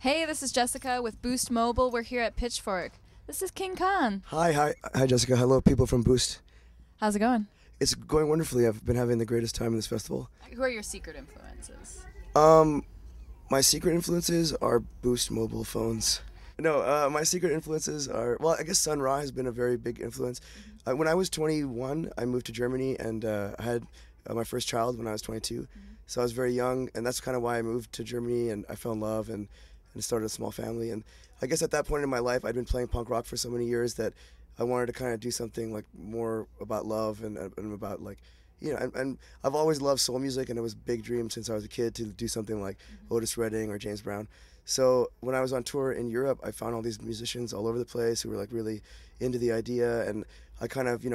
Hey, this is Jessica with Boost Mobile. We're here at Pitchfork. This is King Kahn. Hi, Jessica. Hello, people from Boost. How's it going? It's going wonderfully. I've been having the greatest time in this festival. Who are your secret influences? My secret influences are Boost mobile phones. No, my secret influences are, well, I guess Sun Ra has been a very big influence. When I was 21, I moved to Germany, and I had my first child when I was 22. So I was very young, and that's kind of why I moved to Germany, and I fell in love and started a small family. And I guess at that point in my life, I'd been playing punk rock for so many years that I wanted to kind of do something like more about love and about like, and I've always loved soul music, and it was a big dream since I was a kid to do something like Otis Redding or James Brown. So when I was on tour in Europe, I found all these musicians all over the place who were like really into the idea, and I kind of,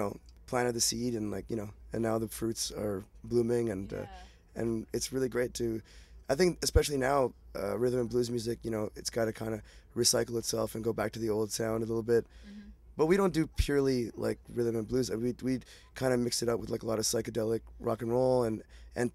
planted the seed, and and now the fruits are blooming, and it's really great to, I think especially now, rhythm and blues music, it's got to kind of recycle itself and go back to the old sound a little bit. But we don't do purely like rhythm and blues. We kind of mix it up with like a lot of psychedelic rock and roll and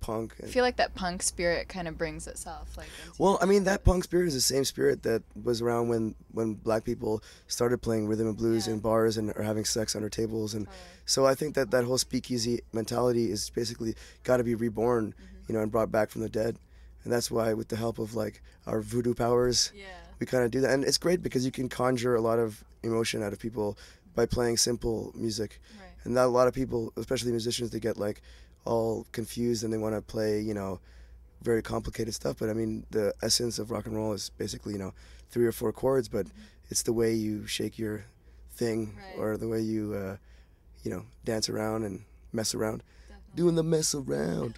punk. I feel like that punk spirit kind of brings itself. Well, I mean, that punk spirit is the same spirit that was around when black people started playing rhythm and blues in bars and are having sex under tables. And so I think that whole speakeasy mentality is basically got to be reborn, and brought back from the dead. And that's why, with the help of like our voodoo powers, we kind of do that. And it's great because you can conjure a lot of emotion out of people by playing simple music. And that a lot of people, especially musicians, they get like all confused and they want to play, very complicated stuff. But I mean, the essence of rock and roll is basically, 3 or 4 chords, but it's the way you shake your thing or the way you, dance around and mess around. Definitely. Doing the mess around.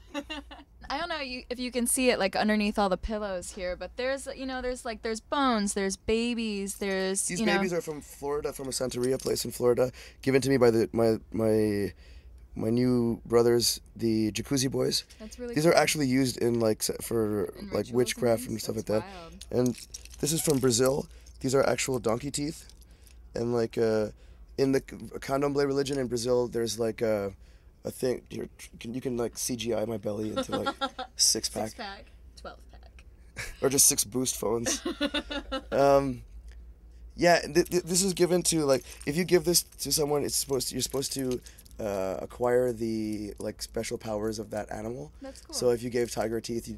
I don't know if you can see it like underneath all the pillows here, but there's there's bones, there's babies, there's these babies are from Florida, from a Santeria place in Florida, given to me by my new brothers, the Jacuzzi Boys. That's really These cool. are actually used in for in like witchcraft and stuff like that. Wild. And this is from Brazil. These are actual donkey teeth, and like in the candomblé religion in Brazil, there's like a thing here. You can like CGI my belly into like 6-pack. 6-pack, 12-pack, or just 6 Boost phones. This is given to like, if you give this to someone, you're supposed to acquire the like special powers of that animal. That's cool. So if you gave tiger teeth,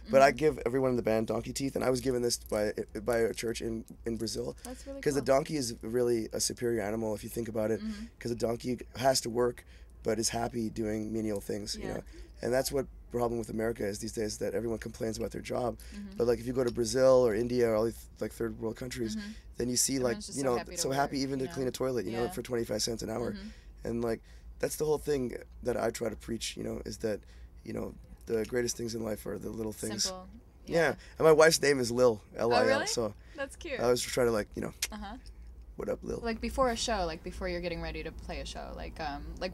but I give everyone in the band donkey teeth, and I was given this by a church in Brazil. That's really cool. Because the donkey is really a superior animal if you think about it. Because a donkey has to work, but is happy doing menial things, and that's what the problem with America is these days, that everyone complains about their job, but like if you go to Brazil or India or all these like third world countries, then you see like so happy even to clean a toilet, for 25 cents an hour, and like that's the whole thing that I try to preach, is that the greatest things in life are the little things. Simple. Yeah, and my wife's name is Lil, Lil. Oh, really? So that's cute. I was trying to like what up, Lil? Like before a show, like before you're getting ready to play a show, like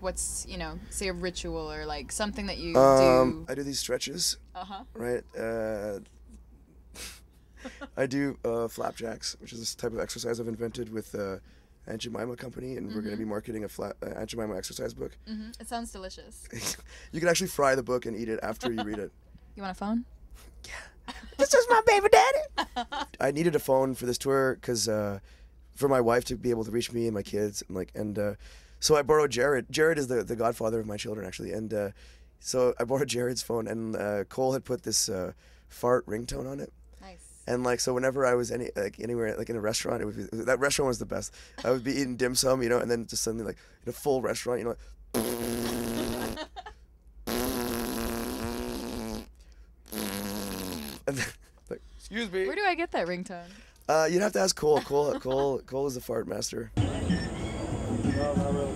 what's say a ritual or like something that you do. I do these stretches. Right. I do flapjacks, which is this type of exercise I've invented with Aunt Jemima Company, and we're going to be marketing a Aunt Jemima exercise book. It sounds delicious. You can actually fry the book and eat it after you read it. You want a phone? Yeah. This is my baby daddy. I needed a phone for this tour because for my wife to be able to reach me and my kids, and so I borrowed Jared. Jared is the godfather of my children, actually, and so I borrowed Jared's phone, and Cole had put this fart ringtone on it. Nice. And like, so whenever I was anywhere like in a restaurant, that restaurant was the best. I would be eating dim sum, and then just suddenly like in a full restaurant, and then, like, excuse me. Where do I get that ringtone? You'd have to ask Cole. Cole is the fart master. No, not really.